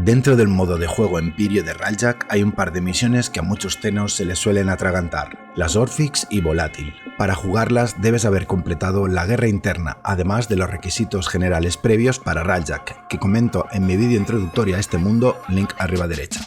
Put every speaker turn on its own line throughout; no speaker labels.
Dentro del modo de juego Empirio de Raljak hay un par de misiones que a muchos tenos se les suelen atragantar, las Orphix y Volátil. Para jugarlas debes haber completado la guerra interna, además de los requisitos generales previos para Raljak, que comento en mi vídeo introductorio a este mundo, link arriba derecha.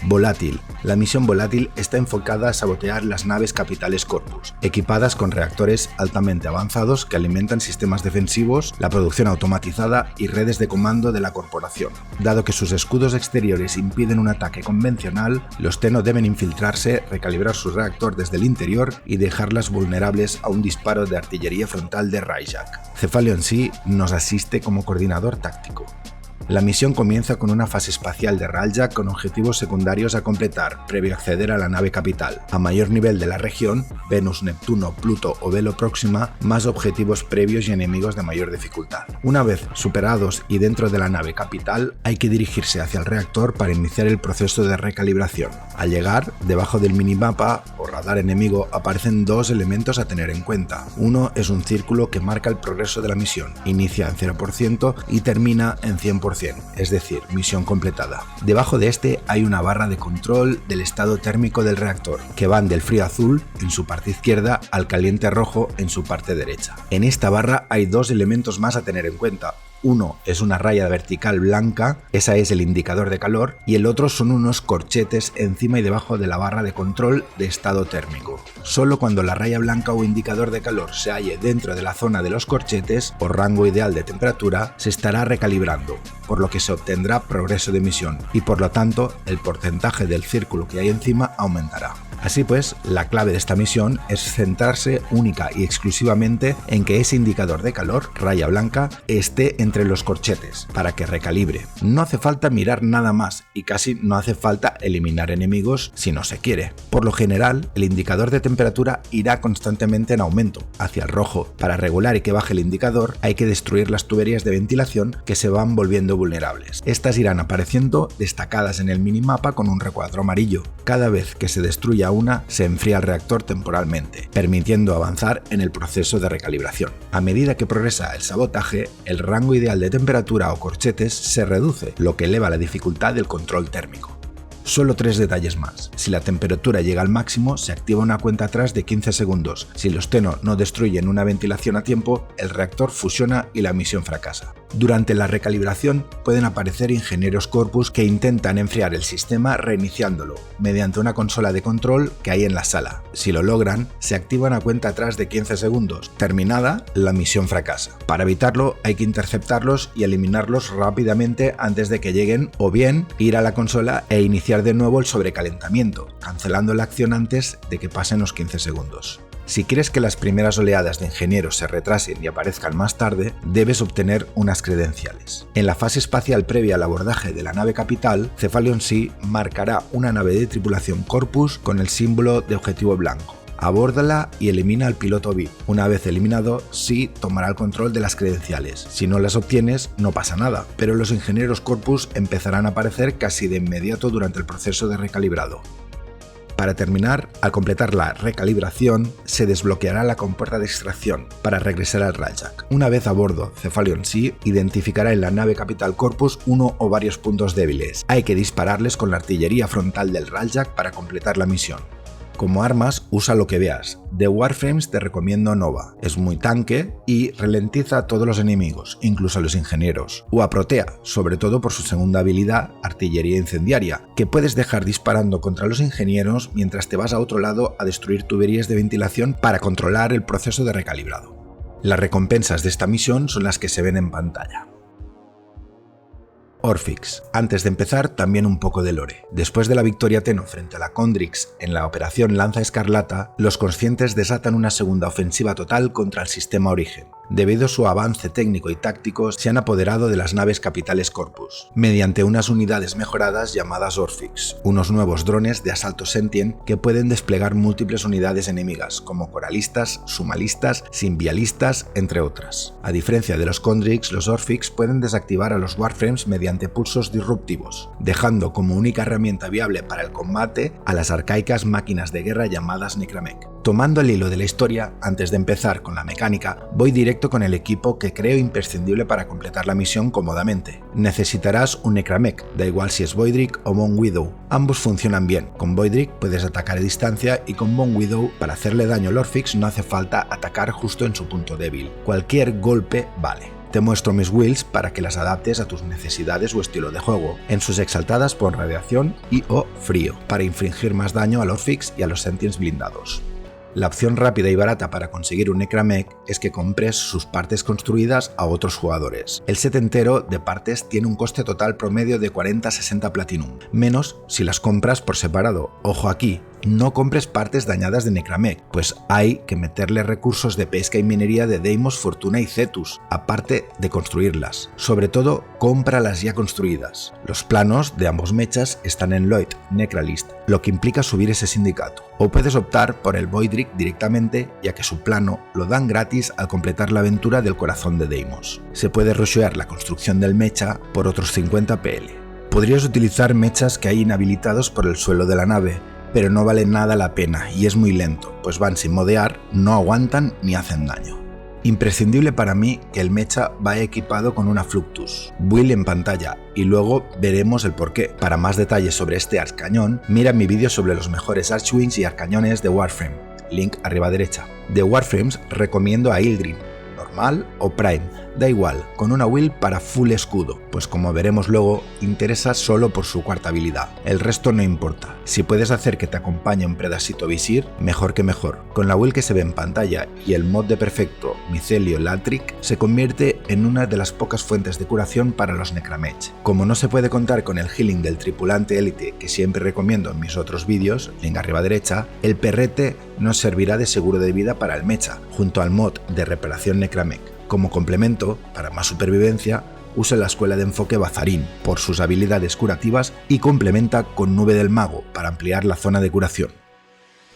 Volátil. La misión Volátil está enfocada a sabotear las naves capitales Corpus, equipadas con reactores altamente avanzados que alimentan sistemas defensivos, la producción automatizada y redes de comando de la corporación. Dado que sus escudos exteriores impiden un ataque convencional, los Tenno deben infiltrarse, recalibrar su reactor desde el interior y dejarlas vulnerables a un disparo de artillería frontal de Raljak. Cephalion Sea nos asiste como coordinador táctico. La misión comienza con una fase espacial de Raljak con objetivos secundarios a completar, previo a acceder a la nave capital. A mayor nivel de la región, Venus, Neptuno, Pluto o Velo Próxima, más objetivos previos y enemigos de mayor dificultad. Una vez superados y dentro de la nave capital, hay que dirigirse hacia el reactor para iniciar el proceso de recalibración. Al llegar, debajo del minimapa o radar enemigo aparecen dos elementos a tener en cuenta. Uno es un círculo que marca el progreso de la misión, inicia en 0% y termina en 100%. Es decir, misión completada. Debajo de este hay una barra de control del estado térmico del reactor, que van del frío azul en su parte izquierda al caliente rojo en su parte derecha. En esta barra hay dos elementos más a tener en cuenta. Uno es una raya vertical blanca, esa es el indicador de calor, y el otro son unos corchetes encima y debajo de la barra de control de estado térmico. Solo cuando la raya blanca o indicador de calor se halle dentro de la zona de los corchetes o rango ideal de temperatura, se estará recalibrando, por lo que se obtendrá progreso de misión y por lo tanto el porcentaje del círculo que hay encima aumentará. Así pues, la clave de esta misión es centrarse única y exclusivamente en que ese indicador de calor, raya blanca, esté entre los corchetes para que recalibre. No hace falta mirar nada más y casi no hace falta eliminar enemigos si no se quiere. Por lo general, el indicador de temperatura irá constantemente en aumento, hacia el rojo. Para regular y que baje el indicador, hay que destruir las tuberías de ventilación que se van volviendo vulnerables. Estas irán apareciendo destacadas en el minimapa con un recuadro amarillo. Cada vez que se destruya una, se enfría el reactor temporalmente, permitiendo avanzar en el proceso de recalibración. A medida que progresa el sabotaje, el rango ideal de temperatura o corchetes se reduce, lo que eleva la dificultad del control térmico. Solo 3 detalles más. Si la temperatura llega al máximo, se activa una cuenta atrás de 15 segundos. Si los Tenno no destruyen una ventilación a tiempo, el reactor fusiona y la misión fracasa. Durante la recalibración pueden aparecer ingenieros Corpus que intentan enfriar el sistema reiniciándolo mediante una consola de control que hay en la sala. Si lo logran, se activa una cuenta atrás de 15 segundos. Terminada, la misión fracasa. Para evitarlo, hay que interceptarlos y eliminarlos rápidamente antes de que lleguen, o bien ir a la consola e iniciar de nuevo el sobrecalentamiento, cancelando la acción antes de que pasen los 15 segundos. Si quieres que las primeras oleadas de ingenieros se retrasen y aparezcan más tarde, debes obtener unas credenciales. En la fase espacial previa al abordaje de la nave capital, Cephalion Sea marcará una nave de tripulación Corpus con el símbolo de objetivo blanco. Abórdala y elimina al piloto VIP. Una vez eliminado, Sea tomará el control de las credenciales. Si no las obtienes, no pasa nada, pero los ingenieros Corpus empezarán a aparecer casi de inmediato durante el proceso de recalibrado. Para terminar, al completar la recalibración, se desbloqueará la compuerta de extracción para regresar al Raljak. Una vez a bordo, Cephalion Sea identificará en la nave capital Corpus uno o varios puntos débiles. Hay que dispararles con la artillería frontal del Raljak para completar la misión. Como armas, usa lo que veas. De Warframes te recomiendo Nova, es muy tanque y ralentiza a todos los enemigos, incluso a los ingenieros. O a Protea, sobre todo por su segunda habilidad, Artillería Incendiaria, que puedes dejar disparando contra los ingenieros mientras te vas a otro lado a destruir tuberías de ventilación para controlar el proceso de recalibrado. Las recompensas de esta misión son las que se ven en pantalla. Orphix. Antes de empezar, también un poco de lore. Después de la victoria Tenno frente a la Condrix en la operación Lanza Escarlata, los conscientes desatan una segunda ofensiva total contra el sistema Origen. Debido a su avance técnico y táctico, se han apoderado de las naves capitales Corpus, mediante unas unidades mejoradas llamadas Orphix, unos nuevos drones de asalto sentient que pueden desplegar múltiples unidades enemigas, como coralistas, sumalistas, simbialistas, entre otras. A diferencia de los Condrix, los Orphix pueden desactivar a los Warframes mediante pulsos disruptivos, dejando como única herramienta viable para el combate a las arcaicas máquinas de guerra llamadas Necramech. Tomando el hilo de la historia, antes de empezar con la mecánica, voy directo con el equipo que creo imprescindible para completar la misión cómodamente. Necesitarás un Necramech, da igual si es Voidrick o Bone Widow. Ambos funcionan bien. Con Voidrick puedes atacar a distancia y con Bone Widow, para hacerle daño al Orphix no hace falta atacar justo en su punto débil. Cualquier golpe vale. Te muestro mis wills para que las adaptes a tus necesidades o estilo de juego. En sus exaltadas pon radiación y o frío, para infligir más daño al Orphix y a los Sentients blindados. La opción rápida y barata para conseguir un Necramech es que compres sus partes construidas a otros jugadores. El set entero de partes tiene un coste total promedio de 40-60 Platinum, menos si las compras por separado. Ojo aquí, no compres partes dañadas de Necramech, pues hay que meterle recursos de pesca y minería de Deimos, Fortuna y Cetus, aparte de construirlas. Sobre todo, cómpralas ya construidas. Los planos de ambos mechas están en Lloyd Necralist, lo que implica subir ese sindicato. O puedes optar por el Voidrick directamente, ya que su plano lo dan gratis al completar la aventura del corazón de Deimos. Se puede rushear la construcción del mecha por otros 50 PL. Podrías utilizar mechas que hay inhabilitados por el suelo de la nave, pero no vale nada la pena y es muy lento, pues van sin modear, no aguantan ni hacen daño. Imprescindible para mí que el mecha vaya equipado con una Fluctus, build en pantalla, y luego veremos el porqué. Para más detalles sobre este arcañón, mira mi vídeo sobre los mejores Archwings y arcañones de Warframe, link arriba a derecha. De Warframes recomiendo a Ildrin, normal o Prime, da igual, con una build para full escudo, pues como veremos luego, interesa solo por su cuarta habilidad, el resto no importa. Si puedes hacer que te acompañe un pedacito visir, mejor que mejor. Con la build que se ve en pantalla y el mod de perfecto Micelio Latric, se convierte en una de las pocas fuentes de curación para los Necramech. Como no se puede contar con el healing del tripulante élite que siempre recomiendo en mis otros vídeos, link arriba a derecha, el perrete nos servirá de seguro de vida para el mecha, junto al mod de reparación Necramech. Como complemento, para más supervivencia, usa la escuela de enfoque Bazarín por sus habilidades curativas y complementa con Nube del Mago para ampliar la zona de curación.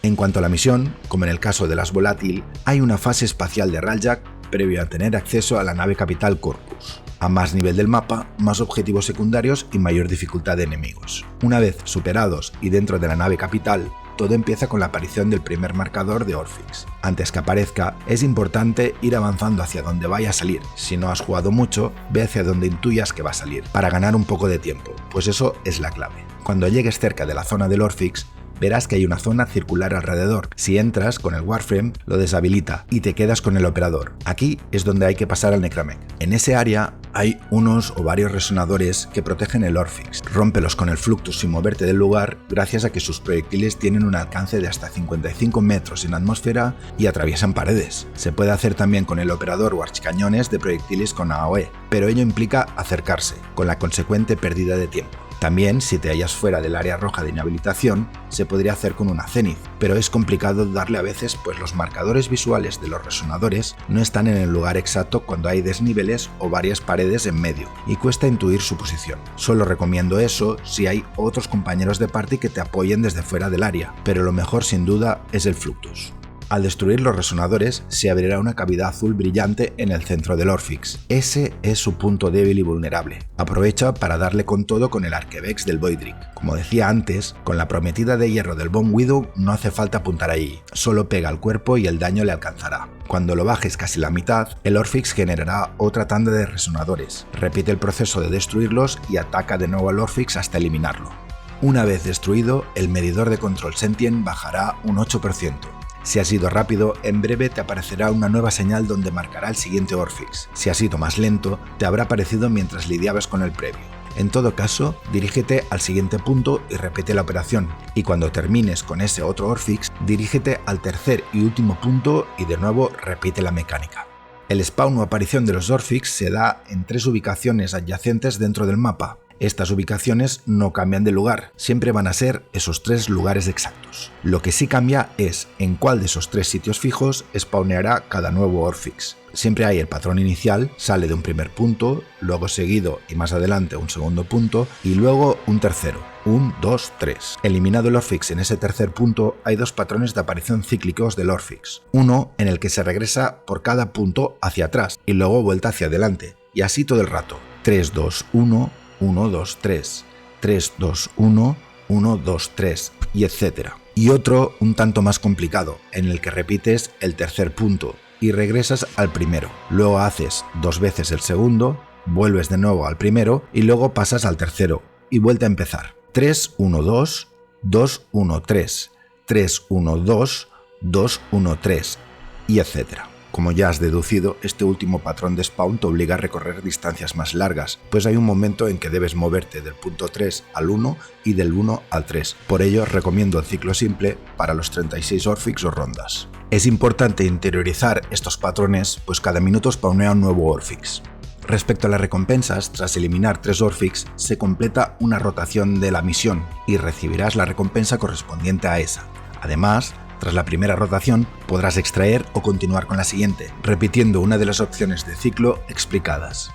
En cuanto a la misión, como en el caso de las Volátil, hay una fase espacial de Raljak previo a tener acceso a la nave capital Corpus. A más nivel del mapa, más objetivos secundarios y mayor dificultad de enemigos. Una vez superados y dentro de la nave capital, todo empieza con la aparición del primer marcador de Orphix. Antes que aparezca, es importante ir avanzando hacia donde vaya a salir. Si no has jugado mucho, ve hacia donde intuyas que va a salir, para ganar un poco de tiempo, pues eso es la clave. Cuando llegues cerca de la zona del Orphix, verás que hay una zona circular alrededor. Si entras con el Warframe, lo deshabilita y te quedas con el operador. Aquí es donde hay que pasar al Necramech. En ese área hay unos o varios resonadores que protegen el Orphix. Rómpelos con el Fluctus sin moverte del lugar, gracias a que sus proyectiles tienen un alcance de hasta 55 metros en la atmósfera y atraviesan paredes. Se puede hacer también con el operador o archicañones de proyectiles con AOE, pero ello implica acercarse, con la consecuente pérdida de tiempo. También, si te hallas fuera del área roja de inhabilitación, se podría hacer con una Zenith, pero es complicado darle a veces pues los marcadores visuales de los resonadores no están en el lugar exacto cuando hay desniveles o varias paredes en medio, y cuesta intuir su posición. Solo recomiendo eso si hay otros compañeros de party que te apoyen desde fuera del área, pero lo mejor sin duda es el Fluctus. Al destruir los resonadores, se abrirá una cavidad azul brillante en el centro del Orphix. Ese es su punto débil y vulnerable. Aprovecha para darle con todo con el Arquevex del Voidrick. Como decía antes, con la prometida de hierro del Bone Widow no hace falta apuntar ahí, solo pega al cuerpo y el daño le alcanzará. Cuando lo bajes casi la mitad, el Orphix generará otra tanda de resonadores. Repite el proceso de destruirlos y ataca de nuevo al Orphix hasta eliminarlo. Una vez destruido, el medidor de control sentient bajará un 8%. Si has ido rápido, en breve te aparecerá una nueva señal donde marcará el siguiente Orphix. Si has ido más lento, te habrá aparecido mientras lidiabas con el previo. En todo caso, dirígete al siguiente punto y repite la operación. Y cuando termines con ese otro Orphix, dirígete al tercer y último punto y de nuevo repite la mecánica. El spawn o aparición de los Orphix se da en 3 ubicaciones adyacentes dentro del mapa. Estas ubicaciones no cambian de lugar, siempre van a ser esos 3 lugares exactos. Lo que sí cambia es en cuál de esos 3 sitios fijos spawneará cada nuevo Orphix. Siempre hay el patrón inicial, sale de un primer punto, luego seguido y más adelante un segundo punto y luego un tercero. 1, 2, 3. Eliminado el Orphix en ese tercer punto, hay 2 patrones de aparición cíclicos del Orphix. Uno en el que se regresa por cada punto hacia atrás y luego vuelta hacia adelante, y así todo el rato. 3, 2, 1, 1, 2, 3, 3, 2, 1, 1, 2, 3, y etc. y otro un tanto más complicado, en el que repites el tercer punto y regresas al primero. Luego haces 2 veces el segundo, vuelves de nuevo al primero y luego pasas al tercero y vuelve a empezar. 3, 1, 2, 2, 1, 3, 3, 1, 2, 2, 1, 3 y etcétera. Como ya has deducido, este último patrón de spawn te obliga a recorrer distancias más largas, pues hay un momento en que debes moverte del punto 3 al 1 y del 1 al 3. Por ello, recomiendo el ciclo simple para los 36 Orphix o rondas. Es importante interiorizar estos patrones, pues cada minuto spawnea un nuevo Orphix. Respecto a las recompensas, tras eliminar 3 Orphix, se completa una rotación de la misión y recibirás la recompensa correspondiente a esa. Además, tras la primera rotación, podrás extraer o continuar con la siguiente, repitiendo una de las opciones de ciclo explicadas.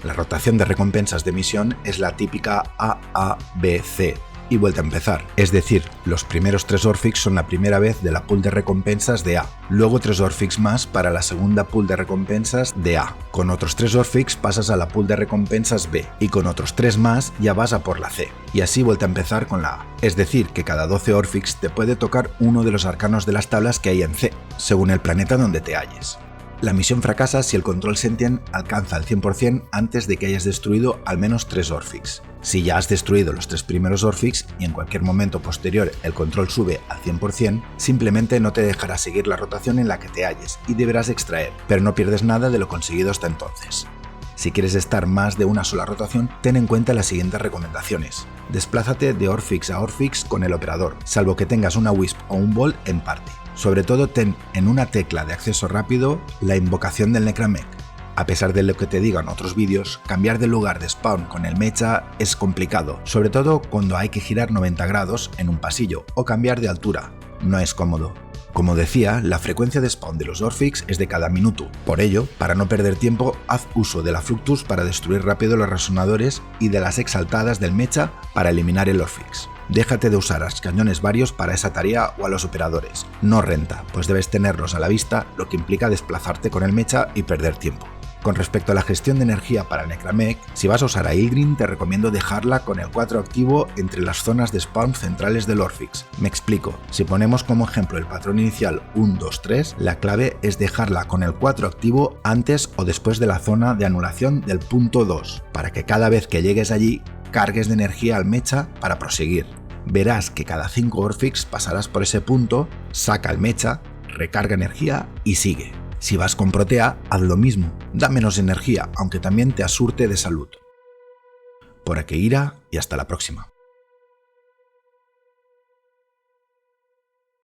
La rotación de recompensas de misión es la típica AABC y vuelta a empezar, es decir, los primeros 3 Orphix son la primera vez de la pool de recompensas de A, luego 3 Orphix más para la segunda pool de recompensas de A, con otros 3 Orphix pasas a la pool de recompensas B y con otros 3 más ya vas a por la C, y así vuelta a empezar con la A, es decir, que cada 12 Orphix te puede tocar uno de los arcanos de las tablas que hay en C, según el planeta donde te halles. La misión fracasa si el control sentient alcanza el 100% antes de que hayas destruido al menos 3 Orphix. Si ya has destruido los 3 primeros Orphix y en cualquier momento posterior el control sube al 100%, simplemente no te dejará seguir la rotación en la que te halles y deberás extraer, pero no pierdes nada de lo conseguido hasta entonces. Si quieres estar más de una sola rotación, ten en cuenta las siguientes recomendaciones. Desplázate de Orphix a Orphix con el operador, salvo que tengas una Wisp o un Bolt en party. Sobre todo ten en una tecla de acceso rápido la invocación del Necramech. A pesar de lo que te digan otros vídeos, cambiar de lugar de spawn con el mecha es complicado, sobre todo cuando hay que girar 90 grados en un pasillo o cambiar de altura. No es cómodo. Como decía, la frecuencia de spawn de los Orphix es de cada minuto. Por ello, para no perder tiempo, haz uso de la Fluctus para destruir rápido los resonadores y de las exaltadas del mecha para eliminar el Orphix. Déjate de usar a cañones varios para esa tarea o a los operadores. No renta, pues debes tenerlos a la vista, lo que implica desplazarte con el mecha y perder tiempo. Con respecto a la gestión de energía para el Necramech, si vas a usar a Ildrin te recomiendo dejarla con el 4 activo entre las zonas de spawn centrales del Orphix. Me explico, si ponemos como ejemplo el patrón inicial 1, 2, 3, la clave es dejarla con el 4 activo antes o después de la zona de anulación del punto 2, para que cada vez que llegues allí cargues de energía al mecha para proseguir. Verás que cada 5 Orphix pasarás por ese punto, saca el mecha, recarga energía y sigue. Si vas con Protea, haz lo mismo, da menos energía, aunque también te asurte de salud. Por aquí Ira y hasta la próxima.